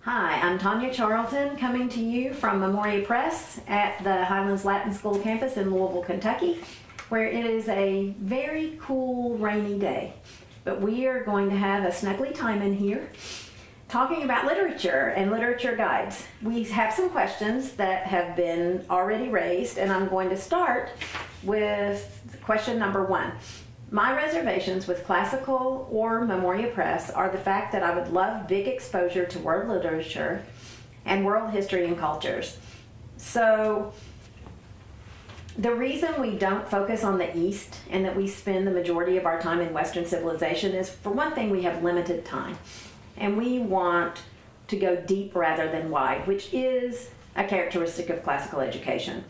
Hi, I'm Tanya Charlton, coming to you from Memoria Press at the Highlands Latin School campus in Louisville, Kentucky, where it is a very cool rainy day. But we are going to have a snuggly time in here talking about literature and literature guides. We have some questions that have been already raised, and I'm going to start with question number 1. My reservations with classical or Memoria Press are the fact that I would love big exposure to world literature and world history and cultures. So the reason we don't focus on the East and that we spend the majority of our time in Western civilization is, for one thing, we have limited time. And we want to go deep rather than wide, which is a characteristic of classical education.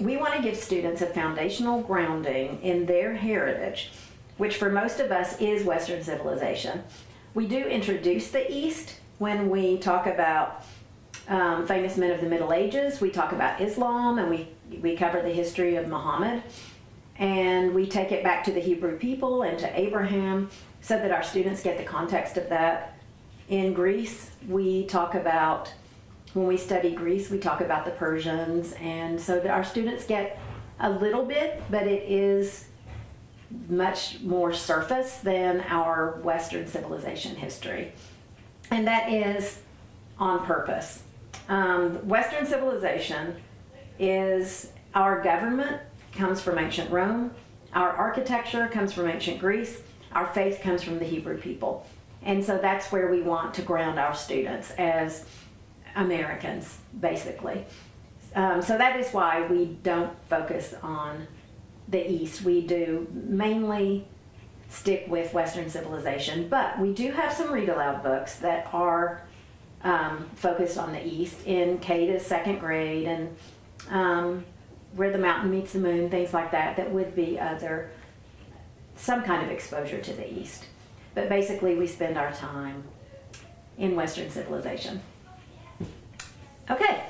We want to give students a foundational grounding in their heritage, which for most of us is Western civilization. We do introduce the East when we talk about famous men of the Middle Ages. We talk about Islam, and we cover the history of Muhammad. And we take it back to the Hebrew people and to Abraham so that our students get the context of that. In Greece, we talk about, when we study Greece, we talk about the Persians, and so that our students get a little bit, but it is much more surface than our Western civilization history. And that is on purpose. Western civilization is, our government comes from ancient Rome, our architecture comes from ancient Greece, our faith comes from the Hebrew people. And so that's where we want to ground our students as Americans, basically. So that is why we don't focus on the East. We do mainly stick with Western civilization, but we do have some read aloud books that are focused on the East in K to second grade, and Where the Mountain Meets the Moon, things like that, that would be some kind of exposure to the East. But basically we spend our time in Western civilization. Okay,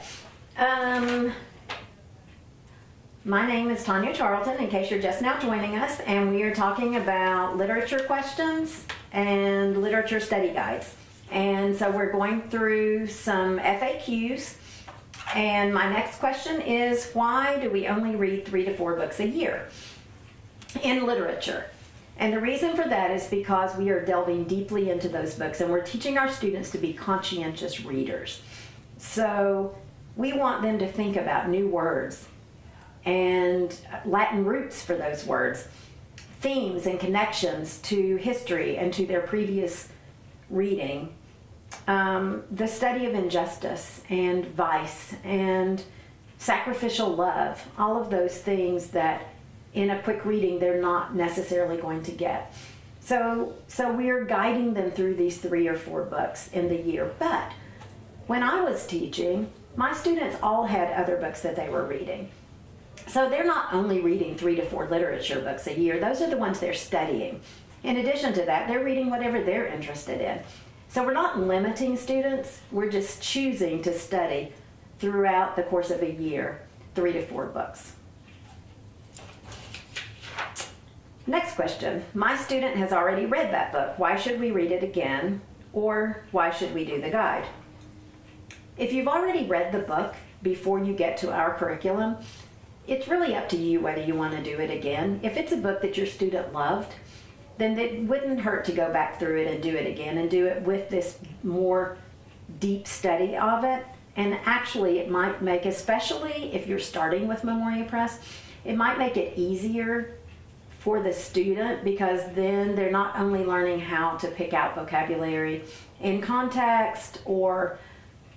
my name is Tanya Charlton, in case you're just now joining us, and we are talking about literature questions and literature study guides. And so we're going through some FAQs, and my next question is, why do we only read 3 to 4 books a year in literature? And the reason for that is because we are delving deeply into those books, and we're teaching our students to be conscientious readers. So we want them to think about new words and Latin roots for those words, themes and connections to history and to their previous reading, the study of injustice and vice and sacrificial love, all of those things that in a quick reading they're not necessarily going to get. So we're guiding them through these 3 or 4 books in the year. But when I was teaching, my students all had other books that they were reading. So they're not only reading 3 to 4 literature books a year, those are the ones they're studying. In addition to that, they're reading whatever they're interested in. So we're not limiting students, we're just choosing to study throughout the course of a year, 3 to 4 books. Next question. My student has already read that book. Why should we read it again? Or why should we do the guide? If you've already read the book before you get to our curriculum, it's really up to you whether you want to do it again. If it's a book that your student loved, then it wouldn't hurt to go back through it and do it again, and do it with this more deep study of it. And actually it might make, especially if you're starting with Memoria Press, it might make it easier for the student, because then they're not only learning how to pick out vocabulary in context or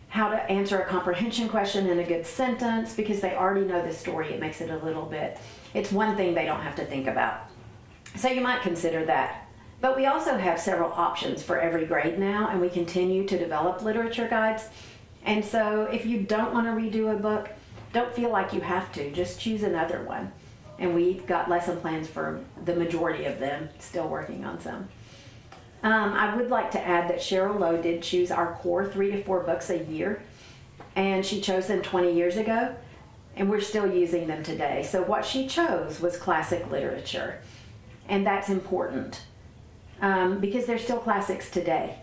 how to answer a comprehension question in a good sentence, because they already know the story. It makes it a little bit, it's one thing they don't have to think about. So you might consider that. But we also have several options for every grade now, and we continue to develop literature guides. And so if you don't want to redo a book, don't feel like you have to, just choose another one. And we've got lesson plans for the majority of them, still working on some. I would like to add that Cheryl Lowe did choose our core 3 to 4 books a year, and she chose them 20 years ago, and we're still using them today. So what she chose was classic literature, and that's important because they're still classics today.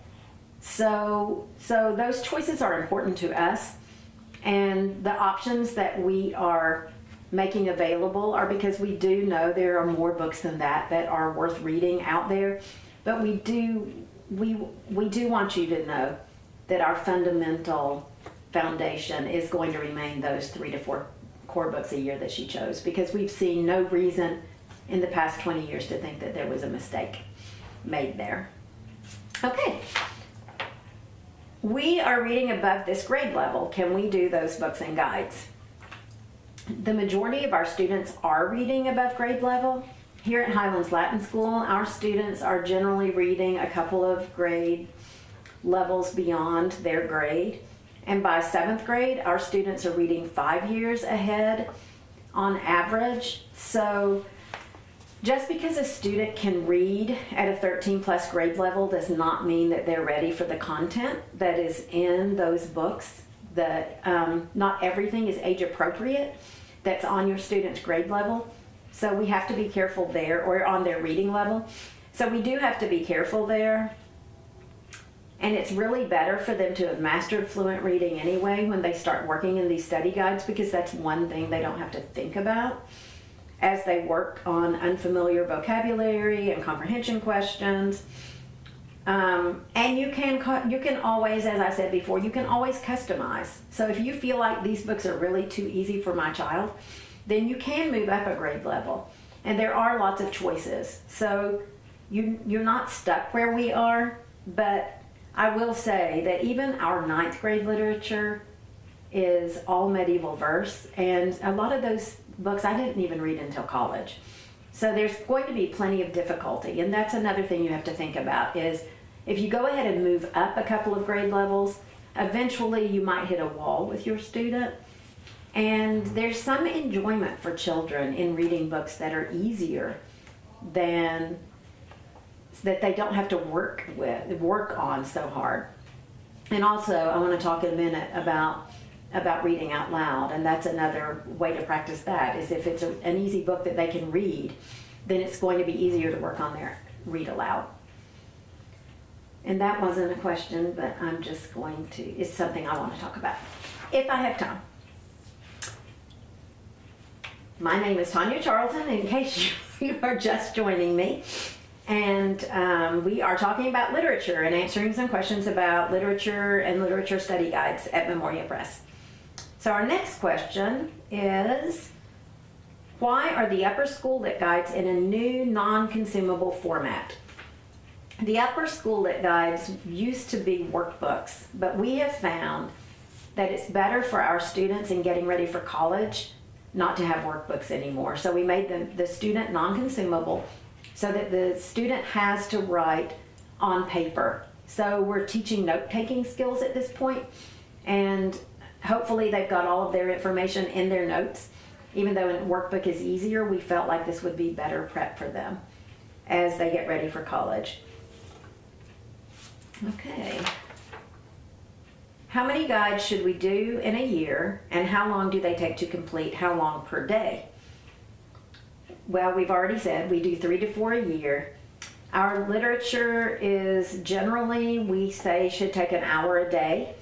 So those choices are important to us, and the options that we are making available are because we do know there are more books than that are worth reading out there. But we do want you to know that our fundamental foundation is going to remain those 3 to 4 core books a year that she chose, because we've seen no reason in the past 20 years to think that there was a mistake made there. Okay. We are reading above this grade level. Can we do those books and guides? The majority of our students are reading above grade level. Here at Highlands Latin School, our students are generally reading a couple of grade levels beyond their grade. And by 7th grade, our students are reading 5 years ahead on average. So just because a student can read at a 13 plus grade level does not mean that they're ready for the content that is in those books. Not everything is age appropriate that's on your student's grade level. So we have to be careful there, or on their reading level. So we do have to be careful there. And it's really better for them to have mastered fluent reading anyway when they start working in these study guides, because that's one thing they don't have to think about as they work on unfamiliar vocabulary and comprehension questions. And you can always, as I said before, you can always customize. So if you feel like these books are really too easy for my child, then you can move up a grade level. And there are lots of choices. So you're not stuck where we are, but I will say that even our 9th grade literature is all medieval verse, and a lot of those books I didn't even read until college. So there's going to be plenty of difficulty, and that's another thing you have to think about is if you go ahead and move up a couple of grade levels, eventually you might hit a wall with your student. And there's some enjoyment for children in reading books that are easier than that they don't have to work on so hard. And also, I want to talk in a minute about reading out loud, and that's another way to practice that, is if it's an easy book that they can read, then it's going to be easier to work on their read aloud. And that wasn't a question, but I'm just going to, it's something I want to talk about, if I have time. My name is Tanya Charlton, in case you are just joining me. And we are talking about literature and answering some questions about literature and literature study guides at Memoria Press. So our next question is, why are the upper school lit guides in a new non-consumable format? The upper school lit guides used to be workbooks, but we have found that it's better for our students in getting ready for college not to have workbooks anymore. So we made the student non-consumable so that the student has to write on paper. So we're teaching note-taking skills at this point, and hopefully they've got all of their information in their notes. Even though a workbook is easier, we felt like this would be better prep for them as they get ready for college. Okay. How many guides should we do in a year, and how long do they take to complete? How long per day? Well, we've already said we do 3 to 4 a year. Our literature is generally, we say, should take an hour a day.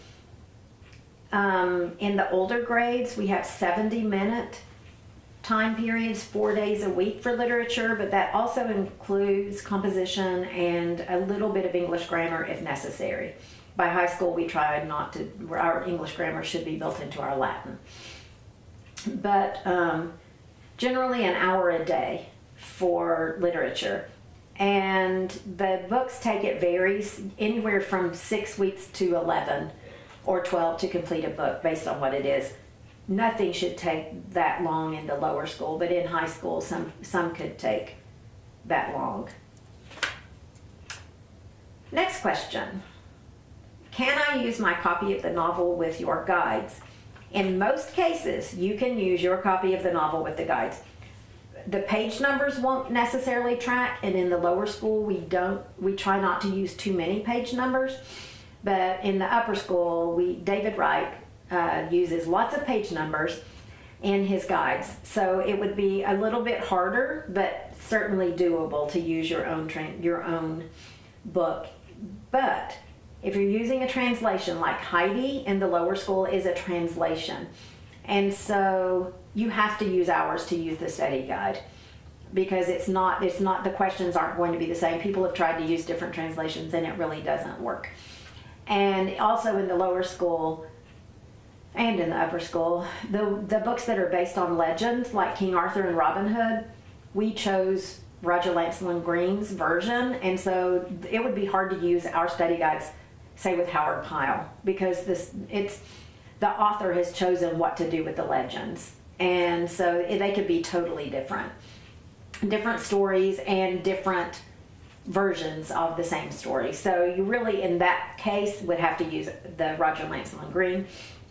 In the older grades, we have 70-minute time periods, 4 days a week for literature, but that also includes composition and a little bit of English grammar if necessary. By high school, we tried not to, our English grammar should be built into our Latin. But generally an hour a day for literature. And the books take, it varies, anywhere from 6 weeks to 11 or 12 to complete a book based on what it is. Nothing should take that long in the lower school, but in high school, some could take that long. Next question. Can I use my copy of the novel with your guides? In most cases, you can use your copy of the novel with the guides. The page numbers won't necessarily track, and in the lower school, we try not to use too many page numbers. But in the upper school, David Wright uses lots of page numbers in his guides. So it would be a little bit harder, but certainly doable to use your own book. But If you're using a translation, like Heidi in the lower school is a translation. And so you have to use ours to use the study guide, because it's not, the questions aren't going to be the same. People have tried to use different translations and it really doesn't work. And also in the lower school and in the upper school, the books that are based on legends, like King Arthur and Robin Hood, we chose Roger Lancelot Green's version, and so it would be hard to use our study guides, say with Howard Pyle, because the author has chosen what to do with the legends, and so they could be totally different stories and different versions of the same story. So you really, in that case, would have to use the Roger Lancelot Green.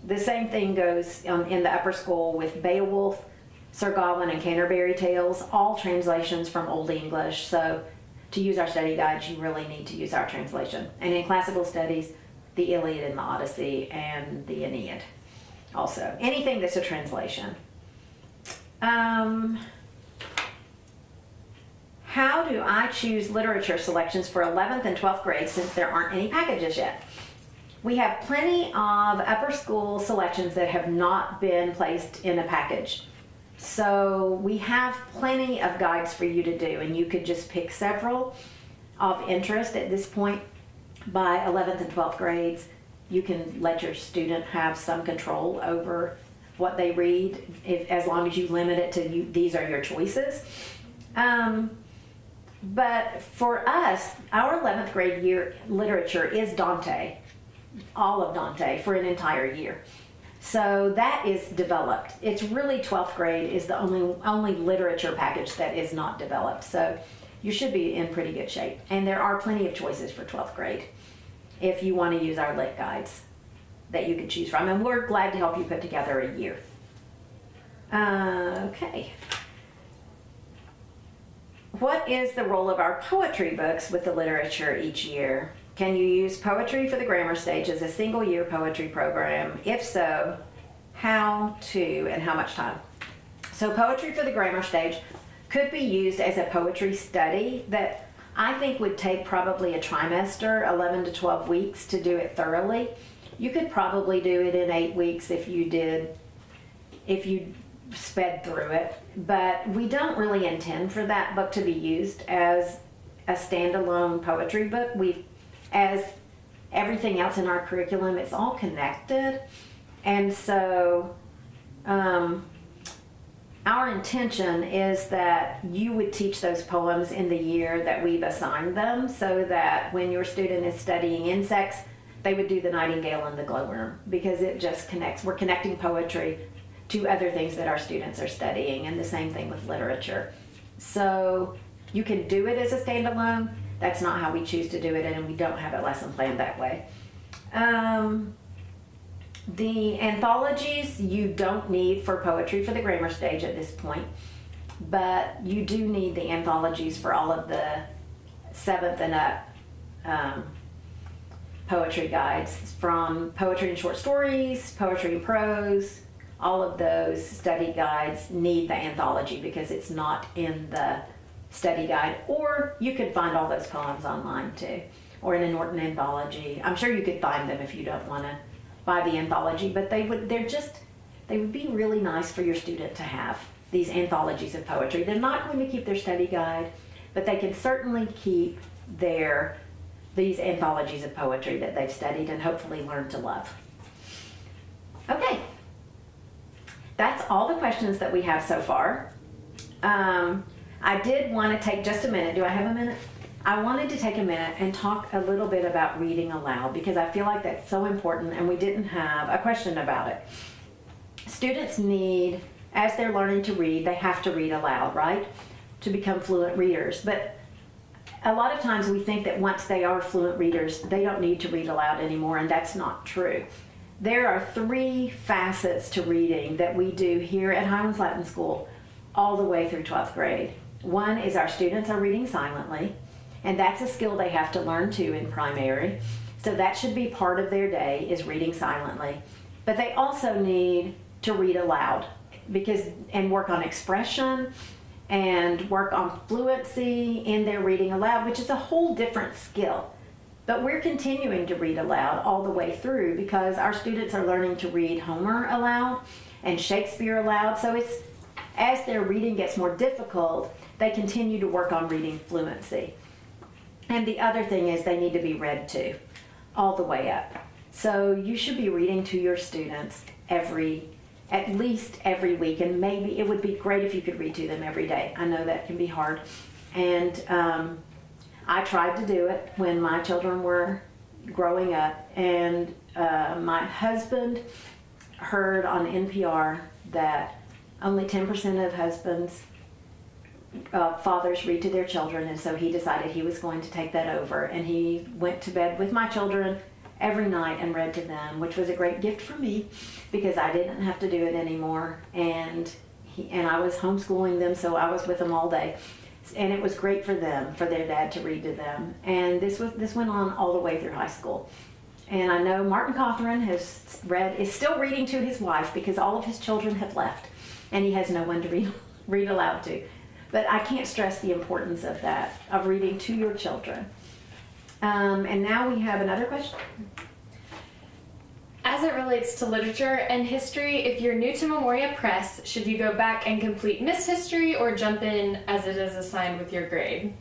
The same thing goes in the upper school with Beowulf, Sir Gawain, and Canterbury Tales, all translations from Old English. So to use our study guides, you really need to use our translation. And in classical studies, the Iliad and the Odyssey and the Aeneid also. Anything that's a translation. How do I choose literature selections for 11th and 12th grade since there aren't any packages yet? We have plenty of upper school selections that have not been placed in a package. So we have plenty of guides for you to do, and you could just pick several of interest at this point. By 11th and 12th grades, you can let your student have some control over what they read, as long as you limit it to these are your choices. But for us, our 11th grade year literature is Dante, all of Dante for an entire year. So that is developed. It's really 12th grade is the only literature package that is not developed. So you should be in pretty good shape. And there are plenty of choices for 12th grade if you want to use our lit guides that you can choose from. And we're glad to help you put together a year. Okay. What is the role of our poetry books with the literature each year? Can you use poetry for the grammar stage as a single year poetry program? If so, how to and how much time? So poetry for the grammar stage could be used as a poetry study that I think would take probably a trimester, 11 to 12 weeks to do it thoroughly. You could probably do it in 8 weeks if you sped through it, but we don't really intend for that book to be used as a standalone poetry book. As everything else in our curriculum, it's all connected, and so our intention is that you would teach those poems in the year that we've assigned them, so that when your student is studying insects, they would do the nightingale and the glowworm, because it just connects. We're connecting poetry to other things that our students are studying, and the same thing with literature. So you can do it as a standalone. That's not how we choose to do it, and we don't have a lesson plan that way. The anthologies you don't need for poetry for the grammar stage at this point, but you do need the anthologies for all of the 7th and up poetry guides, from poetry and short stories, poetry and prose. All of those study guides need the anthology because it's not in the study guide, or you could find all those poems online too, or in a Norton anthology. I'm sure you could find them if you don't want to buy the anthology, but they would be really nice for your student to have, these anthologies of poetry. They're not going to keep their study guide, but they can certainly keep these anthologies of poetry that they've studied and hopefully learned to love. Okay, that's all the questions that we have so far. I did want to take just a minute. Do I have a minute? I wanted to take a minute and talk a little bit about reading aloud, because I feel like that's so important, and we didn't have a question about it. Students need, as they're learning to read, they have to read aloud, right? To become fluent readers. But a lot of times we think that once they are fluent readers, they don't need to read aloud anymore, and that's not true. There are 3 facets to reading that we do here at Highlands Latin School all the way through 12th grade. One is our students are reading silently, and that's a skill they have to learn too in primary. So that should be part of their day, is reading silently. But they also need to read aloud and work on expression and work on fluency in their reading aloud, which is a whole different skill But we're continuing to read aloud all the way through because our students are learning to read Homer aloud and Shakespeare aloud. So it's, as their reading gets more difficult, they continue to work on reading fluency. And the other thing is they need to be read to all the way up. So you should be reading to your students at least every week, and maybe it would be great if you could read to them every day. I know that can be hard. And I tried to do it when my children were growing up, and my husband heard on NPR that only 10% of husbands, fathers read to their children, and so he decided he was going to take that over, and he went to bed with my children every night and read to them, which was a great gift for me because I didn't have to do it anymore, and I was homeschooling them, so I was with them all day. And it was great for them, for their dad to read to them. And this went on all the way through high school. And I know Martin Cawthron is still reading to his wife because all of his children have left, and he has no one to read aloud to. But I can't stress the importance of that, of reading to your children. And now we have another question. As it relates to literature and history, if you're new to Memoria Press, should you go back and complete Miss History or jump in as it is assigned with your grade?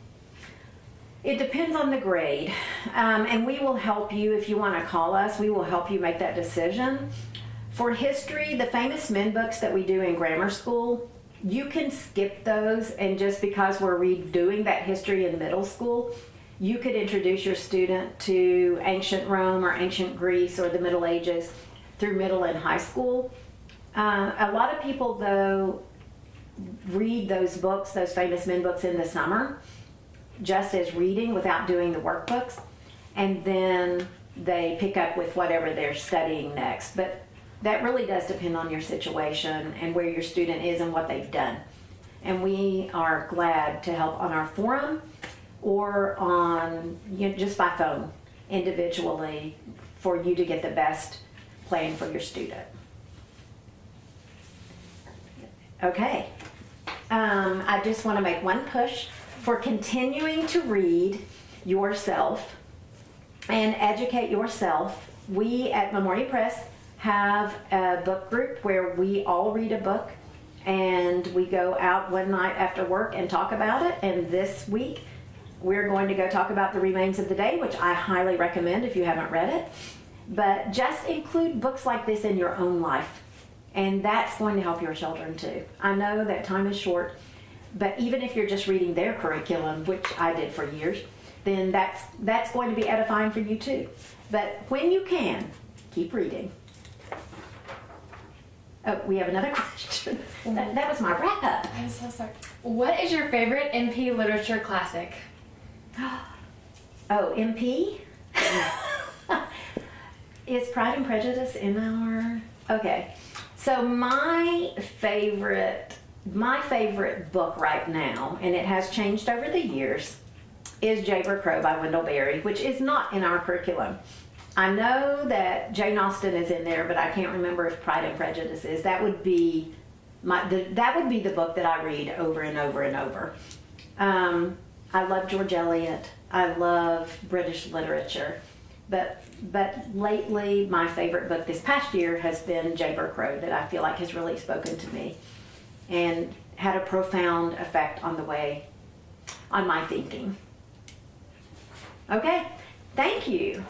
It depends on the grade, and we will help you if you want to call us. We will help you make that decision. For history, the famous men books that we do in grammar school, you can skip those, and just because we're redoing that history in middle school, you could introduce your student to ancient Rome or ancient Greece or the Middle Ages through middle and high school. A lot of people, though, read those books, those famous men books, in the summer, just as reading without doing the workbooks, and then they pick up with whatever they're studying next. But that really does depend on your situation and where your student is and what they've done. And we are glad to help on our forum or on, just by phone individually for you to get the best plan for your student. Okay, I just want to make one push for continuing to read yourself and educate yourself. We at Memoria Press have a book group where we all read a book, and we go out one night after work and talk about it. And this week we're going to go talk about The Remains of the Day, which I highly recommend if you haven't read it. But just include books like this in your own life, and that's going to help your children too. I know that time is short, but even if you're just reading their curriculum, which I did for years, then that's going to be edifying for you too. But when you can, keep reading. Oh, we have another question. That was my wrap up. I'm so sorry. What is your favorite MP literature classic? Oh, MP? Is Pride and Prejudice in our... Okay. So my favorite book right now, and it has changed over the years, is Jayber Crow by Wendell Berry, which is not in our curriculum. I know that Jane Austen is in there, but I can't remember if Pride and Prejudice is. That would be the book that I read over and over and over. I love George Eliot. I love British literature. But lately, my favorite book this past year has been Jayber Crow, that I feel like has really spoken to me and had a profound effect on my thinking. Okay, thank you.